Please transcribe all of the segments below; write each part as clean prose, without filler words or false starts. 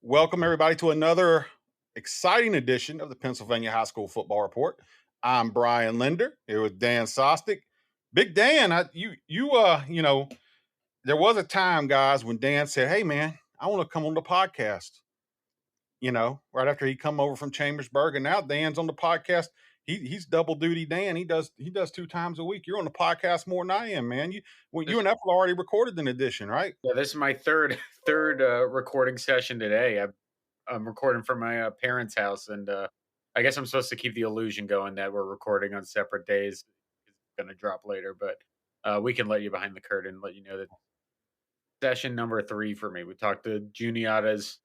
Welcome, everybody, to another exciting edition of the Pennsylvania High School Football Report. I'm Brian Linder here with Dan Sostek. Big Dan, there was a time, guys, when Dan said, "Hey, man, I want to come on the podcast." Right after he come over from Chambersburg, and now Dan's on the podcast. He's double duty. Dan, he does 2 times a week. You're on the podcast more than I am, man. You This, and Ethel already recorded an edition, right? yeah, this is my third recording session today. I'm recording from my parents' house, and I guess I'm supposed to keep the illusion going that we're recording on separate days. It's going to drop later, but we can let you behind the curtain, let you know that session number 3 for me. We talked to Juniata's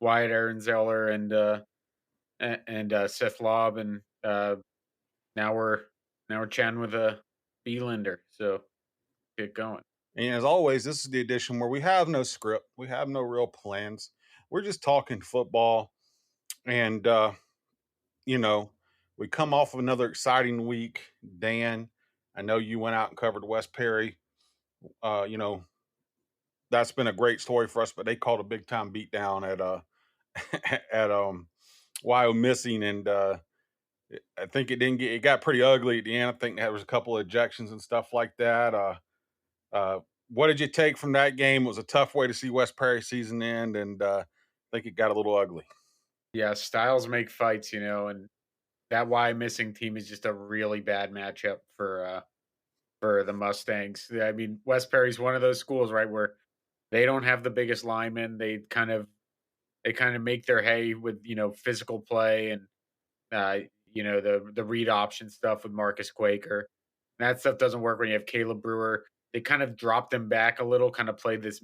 Wyatt Ehrenzeller and Seth Lobb, and now we're chatting with a B Linder. So get going. And as always, this is the edition where we have no script, we have no real plans. We're just talking football, and you know, we come off of another exciting week. Dan, I know you went out and covered West Perry. Uh, you know, that's been a great story for us, but they called a big time beatdown at at Wyomissing, and I think it got pretty ugly at the end. I think there was a couple of ejections and stuff like that. What did you take from that game? It was a tough way to see West Perry season end, and I think it got a little ugly. Yeah, styles make fights, and that why missing team is just a really bad matchup for the Mustangs. Yeah, I mean, West Perry's one of those schools, right, where they don't have the biggest linemen. They kind of make their hay with physical play and the read option stuff with Marcus Quaker. That stuff doesn't work when you have Caleb Brewer. They kind of drop them back a little, kind of play this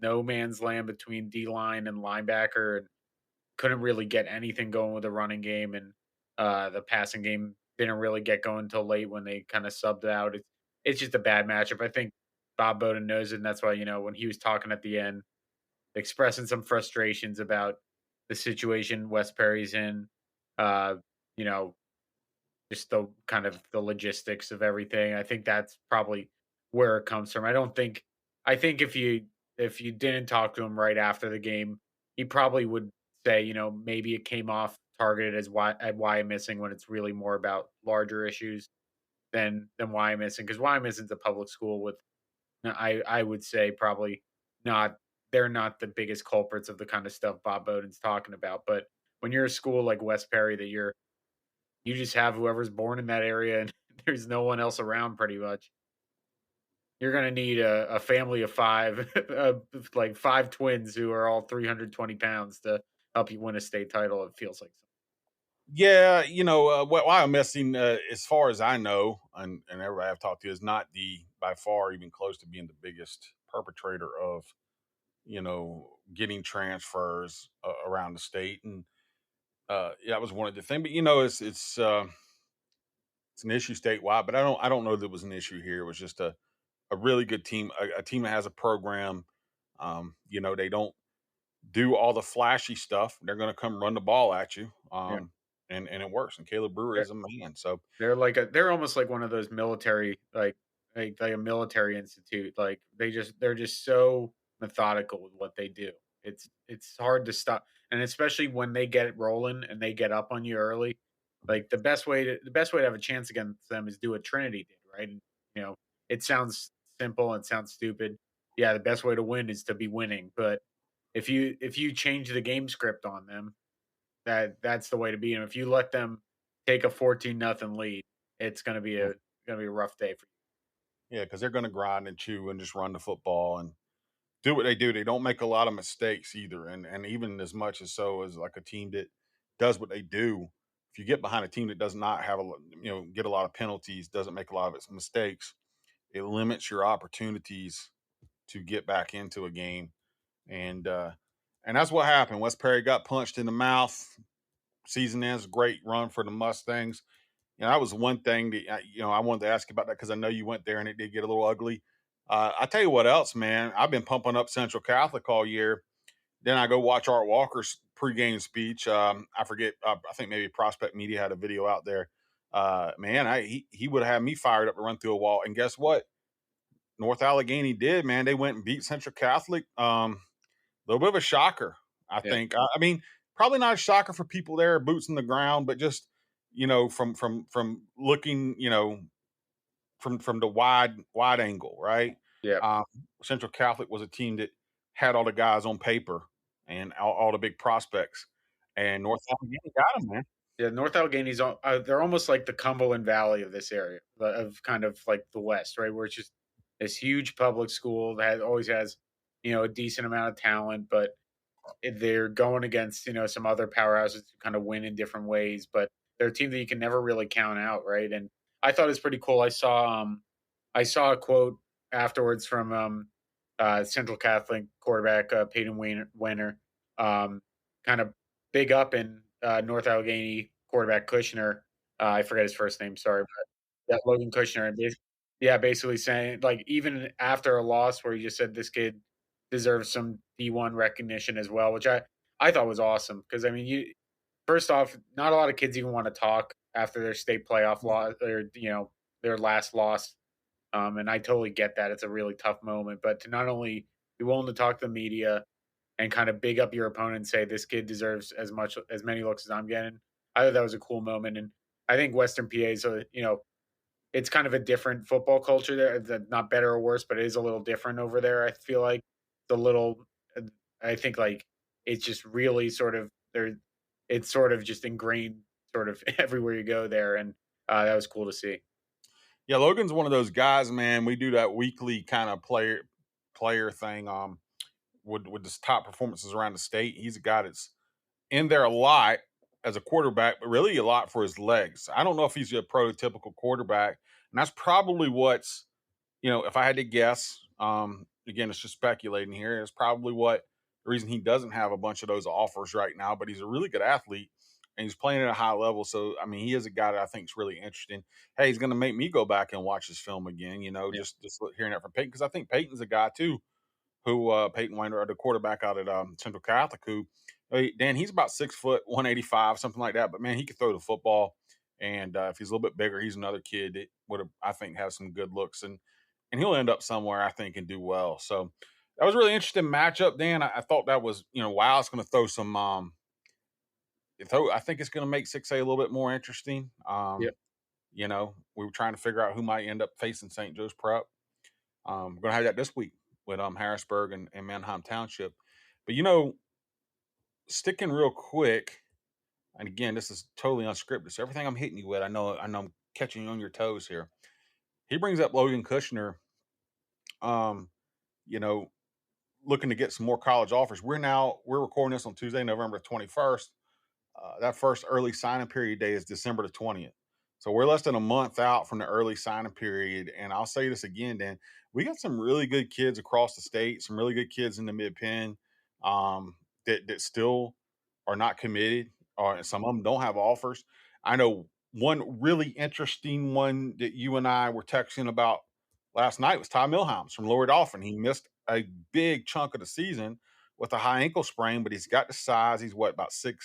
no man's land between D line and linebacker, and couldn't really get anything going with the running game, and the passing game didn't really get going until late when they kind of subbed out. It's just a bad matchup. I think Bob Bowden knows it, and that's why when he was talking at the end, expressing some frustrations about the situation West Perry's in, uh, you know, just the kind of the logistics of everything. I think that's probably where it comes from. I think if you didn't talk to him right after the game, he probably would say, maybe it came off targeted as why I'm missing when it's really more about larger issues than why I'm missing, because why I'm missing is a public school with I would say probably not they're not the biggest culprits of the kind of stuff Bob Bowden's talking about. But when you're a school like West Perry that you just have whoever's born in that area and there's no one else around pretty much. You're gonna need a family of 5, like 5 twins who are all 320 pounds to help you win a state title, it feels like. Yeah, what Wyomissing, as far as I know, and everybody I've talked to, is not the by far even close to being the biggest perpetrator of getting transfers around the state, and yeah, that was one of the things. But it's an issue statewide, but I don't know that it was an issue here. It was just a really good team, a team that has a program. They don't do all the flashy stuff. They're going to come run the ball at you, Yeah. and it works. And Caleb Brewer They're is a man. So they're almost like one of those military, like a military institute. Like they're just so methodical with what they do. It's hard to stop, and especially when they get it rolling and they get up on you early. Like the best way to have a chance against them is do what Trinity did, right? And, you know, it sounds simple and sounds stupid. Yeah, the best way to win is to be winning. But if you change the game script on them, that's the way to be. And if you let them take a 14-0 lead, it's gonna be a rough day for you. yeah, because they're going to grind and chew and just run the football and do what they do. They don't make a lot of mistakes either, and even as much as so as like a team that does what they do. If you get behind a team that does not have get a lot of penalties, doesn't make a lot of its mistakes, it limits your opportunities to get back into a game, and that's what happened. West Perry got punched in the mouth. Season ends, great run for the Mustangs. That was one thing that I wanted to ask you about that because I know you went there and it did get a little ugly. I tell you what else, man. I've been pumping up Central Catholic all year. Then I go watch Art Walker's pregame speech. I forget. I think maybe Prospect Media had a video out there. Man, he would have had me fired up to run through a wall. And guess what? North Allegheny did, man. They went and beat Central Catholic. A little bit of a shocker. I Yeah, think. I mean, probably not a shocker for people there, boots in the ground, but just from looking, from the wide angle, right? yeah, Um, Central Catholic was a team that had all the guys on paper and all the big prospects, and North Allegheny got them, man. yeah. North Allegheny's they're almost like the Cumberland Valley of this area, of kind of like the West, right? Where it's just this huge public school that always has, a decent amount of talent, but they're going against, some other powerhouses to kind of win in different ways, but they're a team that you can never really count out, right? And I thought it was pretty cool. I saw a quote afterwards from Central Catholic quarterback Peyton Weiner, kind of big up in North Allegheny quarterback Kushner. I forget his first name, sorry, but yeah, Logan Kushner, and yeah, basically saying like even after a loss where he just said this kid deserves some D1 recognition as well, which I thought was awesome because I mean you first off, not a lot of kids even want to talk after their state playoff loss or their last loss. And I totally get that. It's a really tough moment, but to not only be willing to talk to the media and kind of big up your opponent and say this kid deserves as many looks as I'm getting, I thought that was a cool moment. And I think Western PA is it's kind of a different football culture there. Not better or worse, but it is a little different over there. I feel like the little, uh, I think like it's just really sort of there. It's sort of just ingrained, sort of everywhere you go there, and that was cool to see. Yeah, Logan's one of those guys, man. We do that weekly kind of player thing with his top performances around the state. He's a guy that's in there a lot as a quarterback, but really a lot for his legs. I don't know if he's a prototypical quarterback, and that's probably what's, if I had to guess, again, it's just speculating here. It's probably what the reason he doesn't have a bunch of those offers right now. But he's a really good athlete, and he's playing at a high level. So I mean, he is a guy that I think is really interesting. Hey, he's going to make me go back and watch his film again. Yeah, Just hearing that from Peyton, because I think Peyton's a guy too who Peyton Weiner, the quarterback out at Central Catholic, who Dan, he's about 6 foot, 185, something like that. But man, he could throw the football, and if he's a little bit bigger, he's another kid that would have, I think, have some good looks, and he'll end up somewhere, I think, and do well. So that was a really interesting matchup, Dan. I thought that was, wow, it's going to throw some. I think it's going to make 6A a little bit more interesting. yeah, We were trying to figure out who might end up facing St. Joe's Prep. We're going to have that this week with Harrisburg and Manheim Township. But sticking real quick, and again, this is totally unscripted. So everything I'm hitting you with, I know I'm catching you on your toes here. He brings up Logan Kushner. Um, you know, looking to get some more college offers. We're recording this on Tuesday, November 21st. That first early signing period day is December the 20th. So we're less than a month out from the early signing period. And I'll say this again, Dan, we got some really good kids across the state, some really good kids in the mid pen that still are not committed, or some of them don't have offers. I know one really interesting one that you and I were texting about last night was Ty Milhouse from Lower Dolphin. He missed a big chunk of the season with a high ankle sprain, but he's got the size. He's what, about 6'1",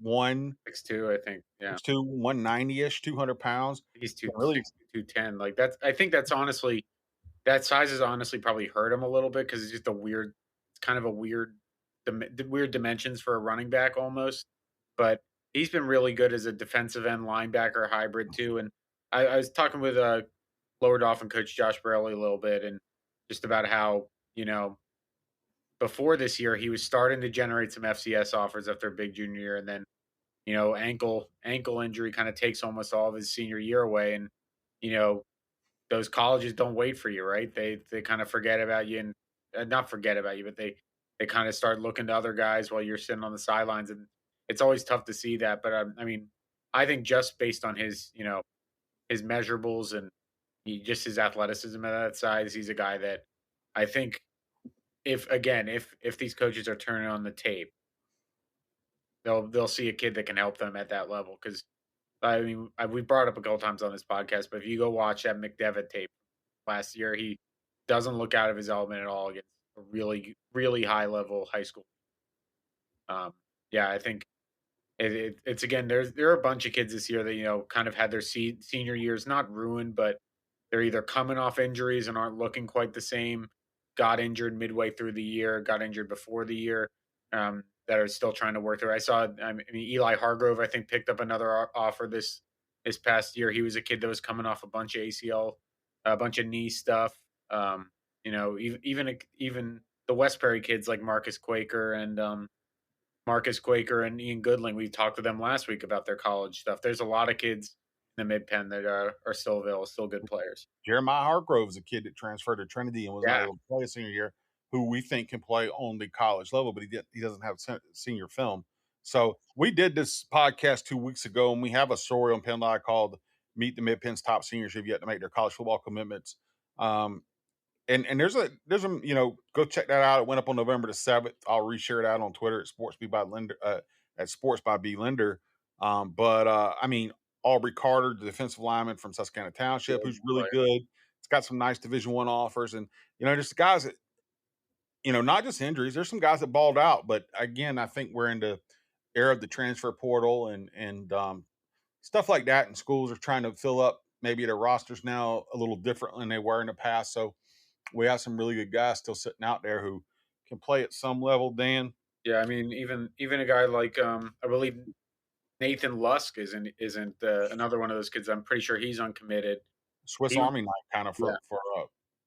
6'2", I think. Yeah, 6'2", 190-ish, 200 pounds. he's Can really 210. Like that's, I think that's honestly that size has honestly probably hurt him a little bit because it's just it's kind of a weird dimensions for a running back almost. But he's been really good as a defensive end linebacker hybrid too. And I was talking with Lower Dolphin coach Josh Borelli a little bit, and just about how before this year he was starting to generate some FCS offers after a big junior year, and then ankle injury kind of takes almost all of his senior year away, and you know those colleges don't wait for you, right? They kind of forget about you and not forget about you, but they kind of start looking to other guys while you're sitting on the sidelines, and it's always tough to see that. But I mean, I think just based on his measurables and just his athleticism at that size, he's a guy that I think if these coaches are turning on the tape, they'll see a kid that can help them at that level. Because I mean, we brought it up a couple times on this podcast, but if you go watch that McDevitt tape last year, he doesn't look out of his element at all against a really, really high level high school. Um, yeah, I think it's again. There are a bunch of kids this year that kind of had their senior years not ruined, but they're either coming off injuries and aren't looking quite the same. Got injured midway through the year. Got injured before the year. that are still trying to work through. I mean, Eli Hargrove, I think, picked up another offer this past year. He was a kid that was coming off a bunch of ACL, a bunch of knee stuff. You know, even the Westbury kids like Marcus Quaker and Ian Goodling. We talked to them last week about their college stuff. There's a lot of kids in the mid pen that are still available, still good players. Jeremiah Hargrove is a kid that transferred to Trinity and was not Yeah, able to play his senior year, who we think can play on the college level, but he doesn't have senior film. So we did this podcast 2 weeks ago, and we have a story on PennLive called "Meet the Mid Penn's Top Seniors Who've Yet to Make Their College Football Commitments." Um, and there's a go check that out. It went up on November 7th. I'll reshare that on Twitter at Sports by B Linder. But I mean, Aubrey Carter, the defensive lineman from Susquehanna Township, really who's good really player. good. It's got some nice Division 1 offers, and just guys that not just injuries. There's some guys that balled out, but again, I think we're in the era of the transfer portal and stuff like that. And schools are trying to fill up maybe their rosters now a little differently than they were in the past. So we have some really good guys still sitting out there who can play at some level. Dan, Yeah, I mean, even a guy like I believe Nathan Lusk isn't another one of those kids. I'm pretty sure he's uncommitted. Swiss He Army knife kind of yeah for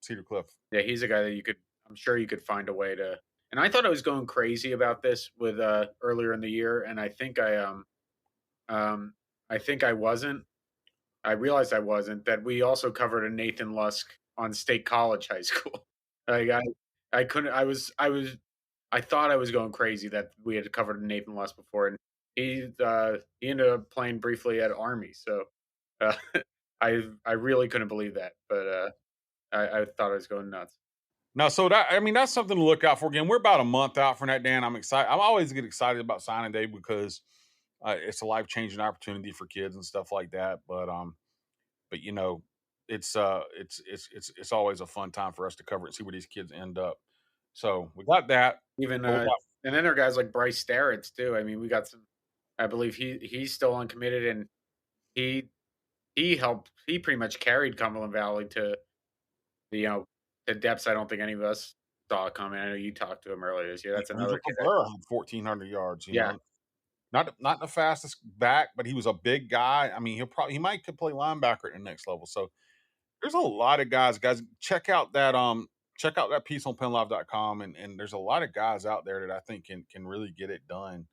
Cedar Cliff. yeah he's a guy that you could I'm sure you could find a way to. And I thought I was going crazy about this with earlier in the year, and um I think I wasn't. I realized I wasn't. That we also covered a Nathan Lusk on State College High School. Like I couldn't. I thought I was going crazy that we had covered Nathan Lusk before, and he ended up playing briefly at Army. So uh, I really couldn't believe that, but I thought I was going nuts. No, so that's something to look out for. Again, we're about a month out from that, Dan. I'm excited. I'm always get excited about signing day because it's a life changing opportunity for kids and stuff like that. But it's always a fun time for us to cover it and see where these kids end up. So we got that. Even But we got and then there are guys like Bryce Starrett too. I mean, we got some. I believe he's still uncommitted, and he he pretty much carried Cumberland Valley to the depths I don't think any of us saw coming. I know you talked to him earlier this year. That's Angel another kid. Cabrera had 1,400 yards. Yeah, Not the fastest back, but he was a big guy. I mean, he might could play linebacker at the next level. So there's a lot of guys. Guys, check out that piece on PennLive.com, and there's a lot of guys out there that I think can really get it done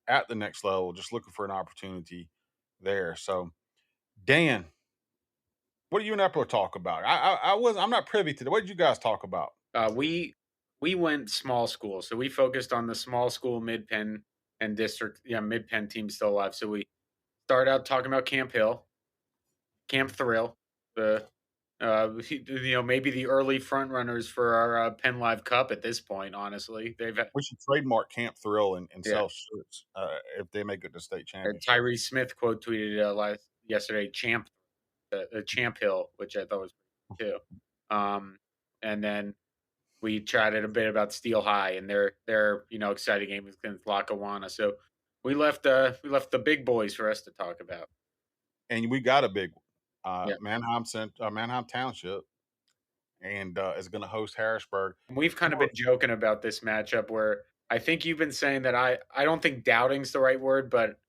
at the next level. Just looking for an opportunity there. So Dan, what do you and Epler talk about? I'm not privy to that. What did you guys talk about? uh, we we went small school, so we focused on the small school mid pen and district. Yeah, mid pen team still alive. So we started out talking about Camp Hill, Camp Thrill, the maybe the early front runners for our Penn Live Cup at this point. Honestly, they've had, We should trademark Camp Thrill and yeah. sell shirts if they make it to state championship. Tyree Smith quote tweeted yesterday, Champ Hill, which I thought was pretty too. And then we chatted a bit about Steel High and their exciting game against Lackawanna. So we left the big boys for us to talk about. And we got a big one. Yeah, Manheim Township, and is going to host Harrisburg. and we've You kind of know, been joking about this matchup where I think you've been saying that I don't think doubting's the right word, but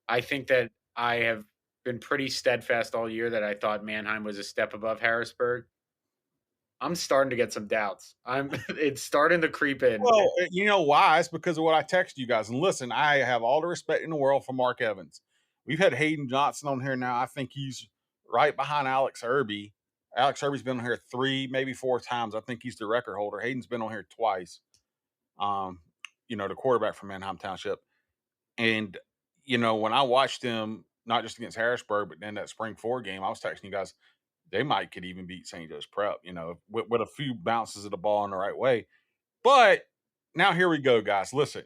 I think that I have been pretty steadfast all year that I thought Mannheim was a step above Harrisburg. I'm starting to get some doubts. It's starting to creep in. well, you know why? It's because of what I texted you guys. And listen, I have all the respect in the world for Mark Evans. We've had Hayden Johnson on here now. I think he's right behind Alex Irby. Alex Irby's been on here 3, maybe 4 times. I think he's the record holder. Hayden's been on here twice. Um, the quarterback from Manheim Township. And when I watched him, not just against Harrisburg, but then that spring 4 game, I was texting you guys, they might could even beat St. Joe's Prep, with a few bounces of the ball in the right way. But now here we go, guys. Listen,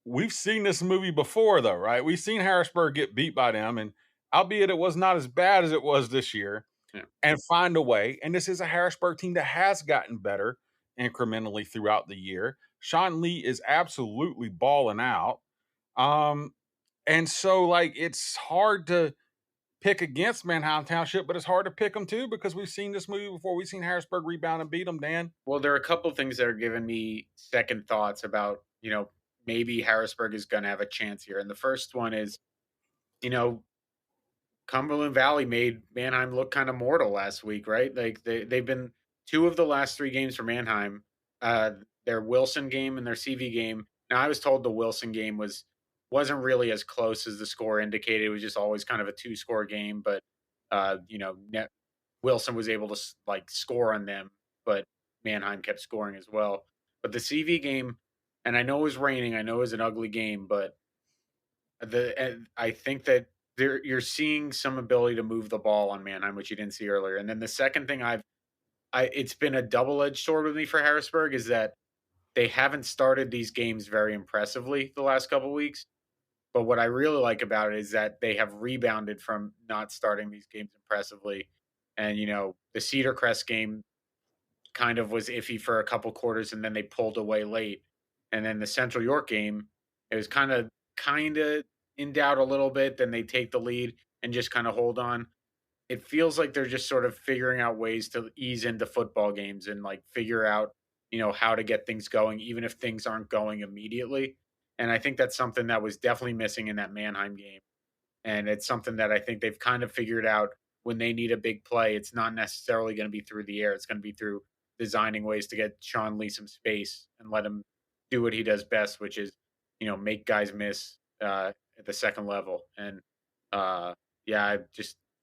we've seen this movie before, though, right? We've seen Harrisburg get beat by them, and albeit it was not as bad as it was this year, Yeah. and find a way. And this is a Harrisburg team that has gotten better incrementally throughout the year. Sean Lee is absolutely balling out. Um, and so, like, it's hard to pick against Manheim Township, but it's hard to pick them too because we've seen this movie before. We've seen Harrisburg rebound and beat them, Dan. Well, there are a couple things that are giving me second thoughts about maybe Harrisburg is going to have a chance here. And the first one is, you know, Cumberland Valley made Manheim look kind of mortal last week, right? Like they've been two of the last three games for Manheim, uh, their Wilson game and their CV game. Now I was told the Wilson game wasn't really as close as the score indicated. It was just always kind of a two-score game, but Wilson was able to like score on them, but Manheim kept scoring as well. But the CV game, and I know it was raining, I know it was an ugly game, but and I think that you're seeing some ability to move the ball on Manheim, which you didn't see earlier. And then the second thing it's been a double edged sword with me for Harrisburg is that they haven't started these games very impressively the last couple weeks. But what I really like about it is that they have rebounded from not starting these games impressively. And the Cedar Crest game kind of was iffy for a couple quarters, and then they pulled away late. And then the Central York game, it was kind of in doubt a little bit. Then they take the lead and just kind of hold on. It feels like they're just sort of figuring out ways to ease into football games and like figure out how to get things going, even if things aren't going immediately. And I think that's something that was definitely missing in that Manheim game. And it's something that I think they've kind of figured out when they need a big play. It's not necessarily going to be through the air. It's going to be through designing ways to get Sean Lee some space and let him do what he does best, which is, make guys miss at the second level. And uh, yeah,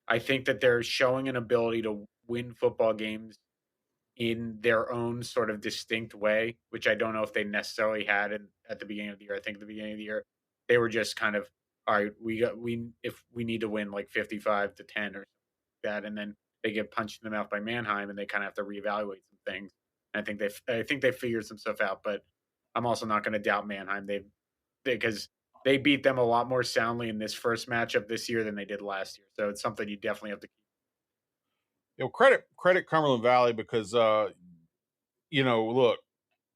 I think that they're showing an ability to win football games in their own sort of distinct way, which I don't know if they necessarily had at the beginning of the year. I think at the beginning of the year, they were just kind of, all right, if we need to win like 55-10 or that, and then they get punched in the mouth by Manheim, and they kind of have to reevaluate some things. And I think they figured some stuff out, but I'm also not going to doubt Manheim. Because they beat them a lot more soundly in this first matchup this year than they did last year. So it's something you definitely have to keep. Credit Cumberland Valley because look,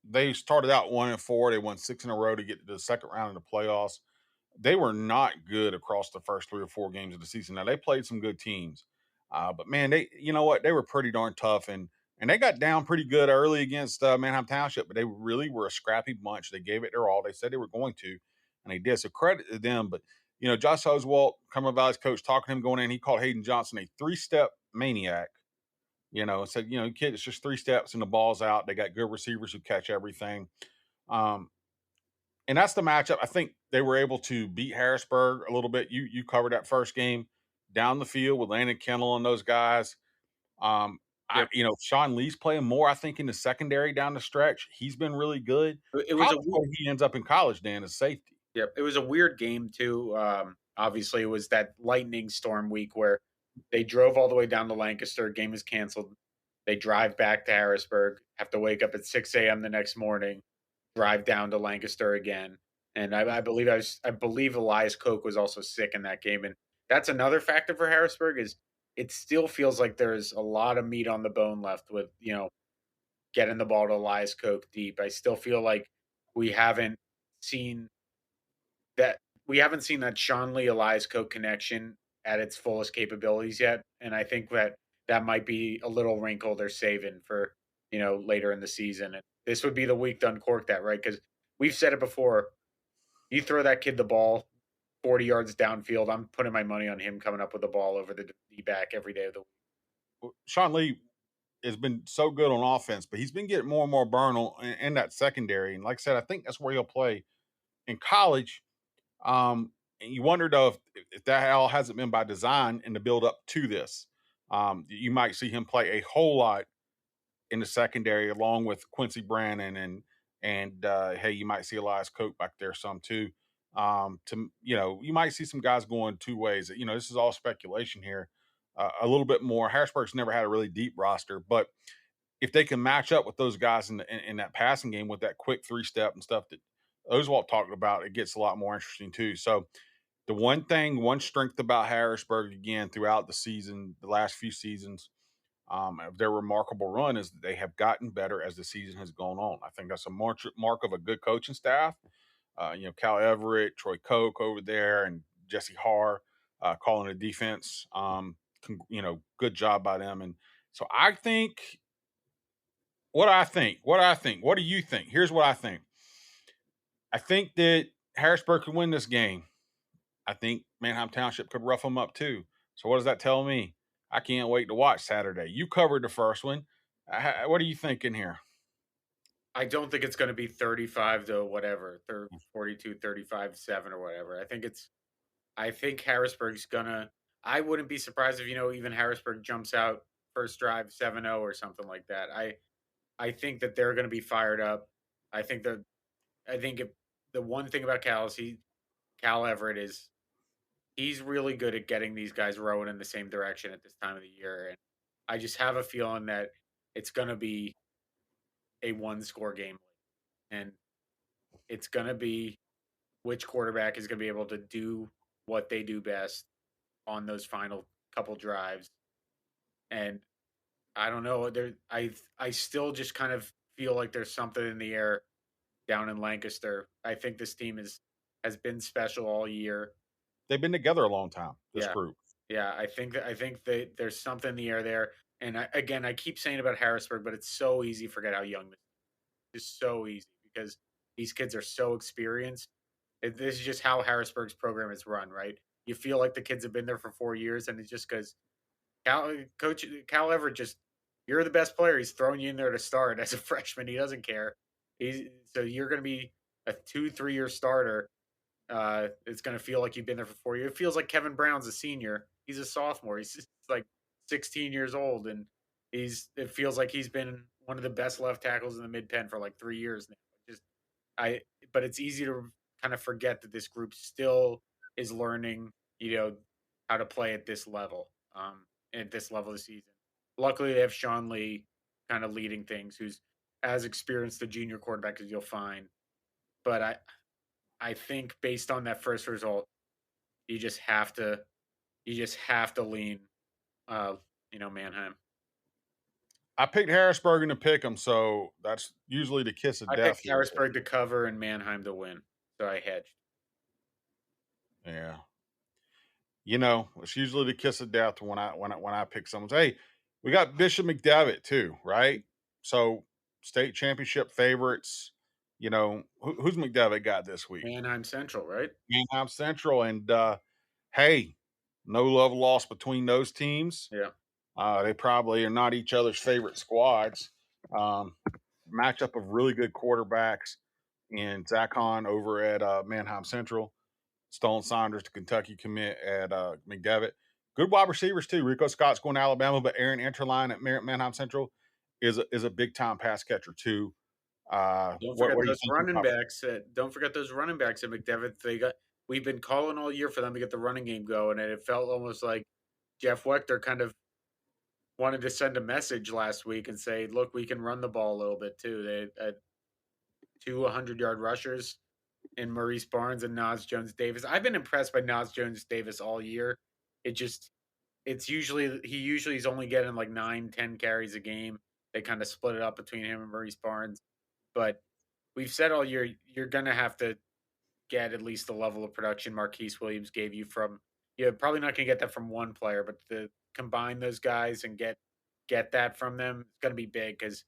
they started out 1-4. They won six in a row to get to the second round of the playoffs. They were not good across the first 3 or 4 games of the season. Now they played some good teams, but man, you know what? They were pretty darn tough, and they got down pretty good early against Manheim Township. But they really were a scrappy bunch. They gave it their all. They said they were going to, and they did. So credit to them. But Josh Oswalt, Cumberland Valley's coach, talking to him going in, he called Hayden Johnson a 3-step maniac. Said, kid, it's just 3 steps and the ball's out. They got good receivers who catch everything. Um, and that's the matchup. I think they were able to beat Harrisburg a little bit. You covered that first game down the field with Landon Kennel and those guys. Um, Yep. Sean Lee's playing more, I think, in the secondary down the stretch. He's been really good. It was a Probably where he ends up in college, Dan, is safety. Yep, it was a weird game too. Obviously, it was that lightning storm week where they drove all the way down to Lancaster. Game is canceled. They drive back to Harrisburg. Have to wake up at 6 a.m. the next morning. Drive down to Lancaster again. And I believe Elias Koch was also sick in that game. And that's another factor for Harrisburg is it still feels like there's a lot of meat on the bone left with getting the ball to Elias Koch deep. I still feel like we haven't seen that Sean Lee Elias Koch connection at its fullest capabilities yet, and I think that might be a little wrinkle they're saving for later in the season. And this would be the week to uncork that, right? Because we've said it before. You throw that kid the ball 40 yards downfield, I'm putting my money on him coming up with the ball over the D back every day of the week. Sean Lee has been so good on offense, but he's been getting more and more burn in that secondary. And like I said, I think that's where he'll play in college. And you wonder though if that all hasn't been by design in the build up to this. You might see him play a whole lot in the secondary along with Quincy Brannon and hey, you might see Elias Koch back there some too. You might see some guys going 2 ways. This is all speculation here. A little bit more. Harrisburg's never had a really deep roster, but if they can match up with those guys in that passing game with that quick 3-step and stuff that Oswalt talked about, it gets a lot more interesting too. So the one strength about Harrisburg again throughout the season, the last few seasons, of their remarkable run is that they have gotten better as the season has gone on. I think that's a mark of a good coaching staff. Cal Everett, Troy Koch over there, and Jesse Haar calling the defense. Good job by them. And so I think what do you think? Here's what I think. I think that Harrisburg could win this game. I think Manheim Township could rough them up too. So what does that tell me? I can't wait to watch Saturday. You covered the first one. What are you thinking here? I don't think it's gonna be 35 to whatever, 42, 35-7 or whatever. I think Harrisburg's gonna I wouldn't be surprised if, even Harrisburg jumps out first drive 7-0 or something like that. I think that they're gonna be fired up. I think that I think if the one thing about Cal Everett is he's really good at getting these guys rowing in the same direction at this time of the year, and I just have a feeling that it's gonna be a one-score game, and it's gonna be which quarterback is gonna be able to do what they do best on those final couple drives. And I don't know, I still just kind of feel like there's something in the air down in Lancaster. I think this team has been special all year. They've been together a long time, this Yeah. group. Yeah, I think that there's something in the air there. And again, I keep saying about Harrisburg, but it's so easy to forget how young this is. Just so easy because these kids are so experienced. This is just how Harrisburg's program is run, right? You feel like the kids have been there for 4 years, and it's just because Cal Everett just you're the best player. He's throwing you in there to start as a freshman. He doesn't care. So you're going to be a 2 3 year starter. It's going to feel like you've been there for 4 years. It feels like Kevin Brown's a senior. He's a sophomore. He's just like 16 years old, and it feels like he's been one of the best left tackles in the mid pen for like 3 years now. Just I, but it's easy to kind of forget that this group still is learning, how to play at this level. At this level of the season. Luckily, they have Sean Lee kind of leading things, who's as experienced a junior quarterback as you'll find. But I think based on that first result, you just have to lean, Manheim. I picked Harrisburg in the pick 'em, so that's usually the kiss of I death picked here. Harrisburg to cover and Manheim to win, so I hedged. Yeah. It's usually the kiss of death when I pick someone. Hey, we got Bishop McDevitt too, right? So state championship favorites. Who's McDevitt got this week? Manheim Central, right? Manheim Central, and hey, no love lost between those teams. Yeah. They probably are not each other's favorite squads. Um, Matchup of really good quarterbacks in Zach Hahn over at Manheim Central, Stone Saunders to Kentucky commit at McDevitt. Good wide receivers too. Rico Scott's going to Alabama, but Aaron Interline at Manheim Central is a big time pass catcher too. Don't What forget do you those think running about? backs. Don't forget those running backs at McDevitt. We've been calling all year for them to get the running game going, and it felt almost like Jeff Wechter kind of wanted to send a message last week and say, "Look, we can run the ball a little bit too." They had two 100-yard rushers in Maurice Barnes and Nas Jones Davis. I've been impressed by Nas Jones Davis all year. It just he usually is only getting like 9, 10 carries a game. They kind of split it up between him and Maurice Barnes. But we've said all year you're gonna have to get at least the level of production Marquise Williams gave you from you're probably not gonna get that from one player, but to combine those guys and get that from them, it's gonna be big because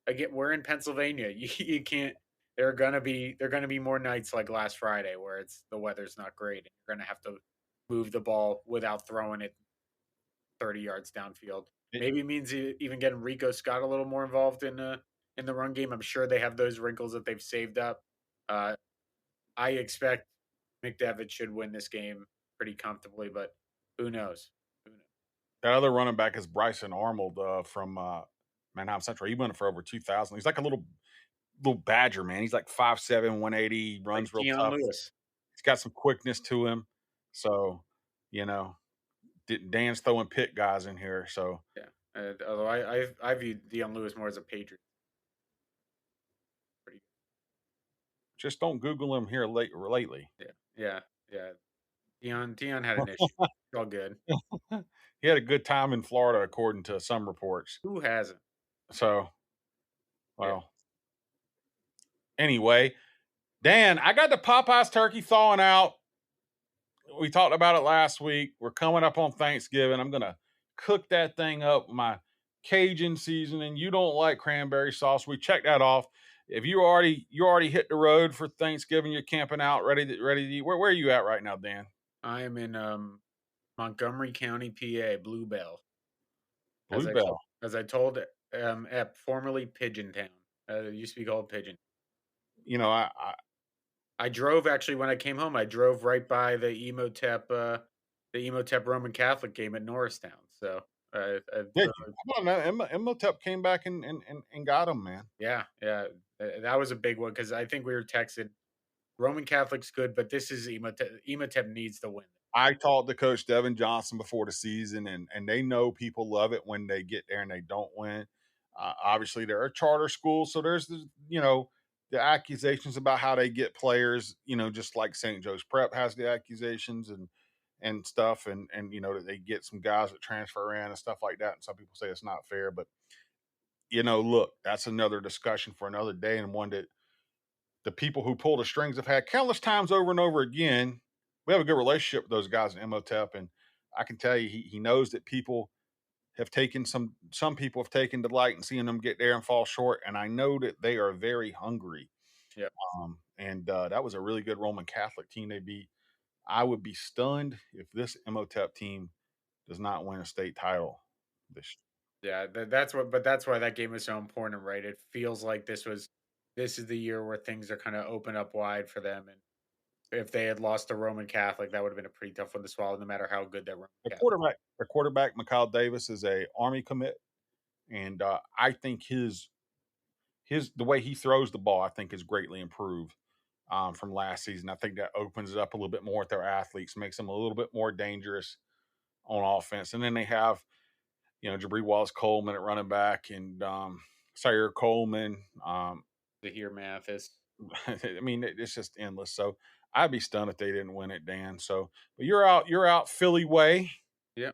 again, we're in Pennsylvania. You can't there are gonna be more nights like last Friday where the weather's not great and you're gonna have to move the ball without throwing it 30 yards downfield. Maybe it means even getting Rico Scott a little more involved in the run game. I'm sure they have those wrinkles that they've saved up. Uh, I expect McDevitt should win this game pretty comfortably, but who knows? Who knows? That other running back is Bryson Arnold from Manheim Central. He won it for over 2,000. He's like a little badger, man. He's like 5'7", 180, Like runs real Dion tough. Lewis. He's got some quickness to him. So, you know, Dan's throwing pit guys in here. So Yeah. Although I view Dion Lewis more as a Patriot. Pretty just don't Google him here lately. good. Yeah. Yeah. Yeah. Dion had an issue. It's all good. He had a good time in Florida, according to some reports. Who hasn't? So, Yeah. well, anyway, Dan, I got the Popeyes turkey thawing out. We talked about it last week. We're coming up on Thanksgiving. I'm gonna cook that thing up with my Cajun seasoning. You don't like cranberry sauce. We checked that off. if you already hit the road for Thanksgiving, you're camping out, ready to eat. Where are you at right now, Dan? I am in Montgomery County, PA, Bluebell, as I Bluebell. formerly Pigeon Town. It used to be called Pigeon. You know, I I drove actually when I came home. I drove right by the Emotep Roman Catholic game at Norristown. So I did you? drove. Come on now, Imhotep came back and got him, man. Yeah, yeah, that was a big one because I think we were texted. Roman Catholic's good, but this is Emotep. Emotep needs to win. I talked to Coach Devin Johnson before the season, and they know people love it when they get there and they don't win. Obviously, they're a charter school, so there's the accusations about how they get players. Just like St. Joe's Prep has the accusations and stuff, and that they get some guys that transfer in and stuff like that. And some people say it's not fair, but look, that's another discussion for another day, and one that the people who pull the strings have had countless times over and over again. We have a good relationship with those guys in Imhotep, and I can tell you, he knows that people have taken some people have taken delight in seeing them get there and fall short, and I know that they are very hungry. Yeah, And that was a really good Roman Catholic team they beat. I would be stunned if this Imhotep team does not win a state title this. yeah. That's why that game is so important, right? It feels like this is the year where things are kind of open up wide for them. And if they had lost to Roman Catholic, that would have been a pretty tough one to swallow, no matter how good that Roman The Catholic. quarterback, the quarterback, Mikhail Davis, is a Army commit, and I think his the way he throws the ball, I think, is greatly improved from last season. I think that opens it up a little bit more with their athletes, makes them a little bit more dangerous on offense. And then they have, Jabri Wallace Coleman at running back and Sire Coleman. Zahir Mathis. I mean, it's just endless. So I'd be stunned if they didn't win it, Dan. So, but you're out Philly way. Yeah.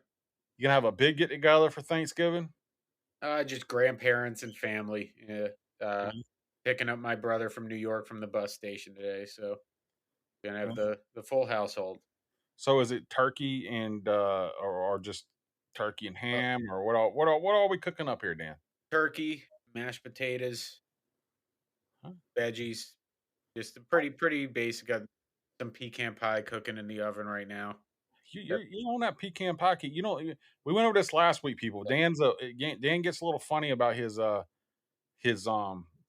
You gonna have a big get together for Thanksgiving? Just grandparents and family. Yeah. Uh, Mhm. picking up my brother from New York from the bus station today, so gonna have Yeah. the full household. So is it turkey and or just turkey and Uh, ham or what are we cooking up here, Dan? turkey, mashed potatoes, Huh? veggies, just a pretty basic. Got some pecan pie cooking in the oven right now. You Yep. you on that pecan pocket? We went over this last week, people. Dan gets a little funny about his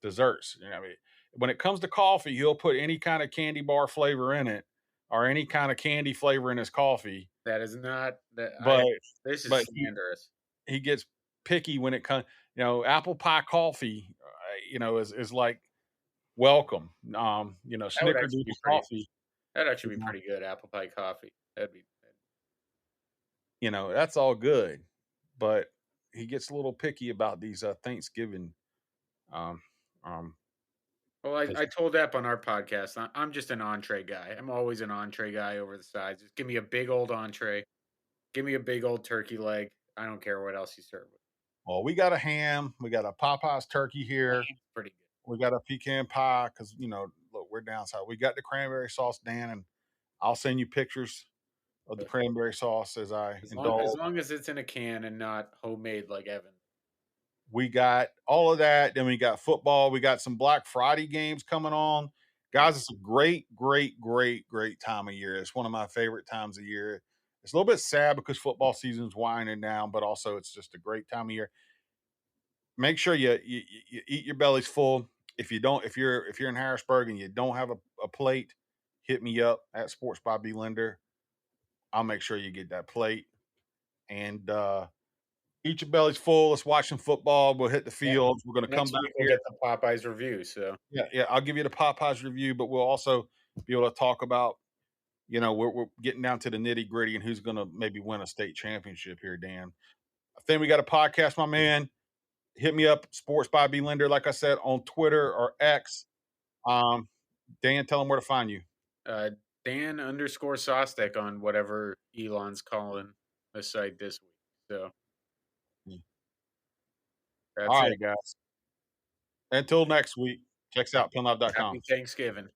desserts. I mean, when it comes to coffee, he'll put any kind of candy bar flavor in it or any kind of candy flavor in his coffee. That is not that But I. This is but slanderous. he gets picky when it comes. Apple pie coffee. Is like welcome. That would actually be Snickerdoodle pretty. coffee. That'd actually You be know, pretty good. Apple pie coffee. That'd be. that's all good, but he gets a little picky about these Thanksgiving. Um, um, Well, I told Ep on our podcast. I'm just an entree guy. I'm always an entree guy over the sides. Just give me a big old entree. Give me a big old turkey leg. I don't care what else you serve with. well, we got a ham, we got a Popeyes turkey here, It's pretty good. we got a pecan pie because look, we're down south. We got the cranberry sauce, Dan, and I'll send you pictures of the But cranberry sauce as I as indulge. long as it's in a can and not homemade like Evan. We got all of that. Then we got football. We got some Black Friday games coming on. Guys, it's a great, great, great, great time of year. It's one of my favorite times of year. It's a little bit sad because football season's winding down, but also it's just a great time of year. Make sure you eat your bellies full. If you don't, if you're in Harrisburg and you don't have a plate, hit me up at Sports by B Linder. I'll make sure you get that plate. And eat your bellies full. Let's watch some football. We'll hit the Yeah. fields. We're going to come Next back week we'll here. get the Popeyes review. So Yeah, yeah. I'll give you the Popeyes review, but we'll also be able to talk about, we're getting down to the nitty gritty and who's going to maybe win a state championship here, Dan. I think we got a podcast, my man. Hit me up, Sports by B Linder, like I said, on Twitter or X. Um, Dan, tell them where to find you. uh, Dan underscore Sostek on whatever Elon's calling the site this week. So All that's it. right, guys. Until next week, checks out PennLive.com. Happy Thanksgiving.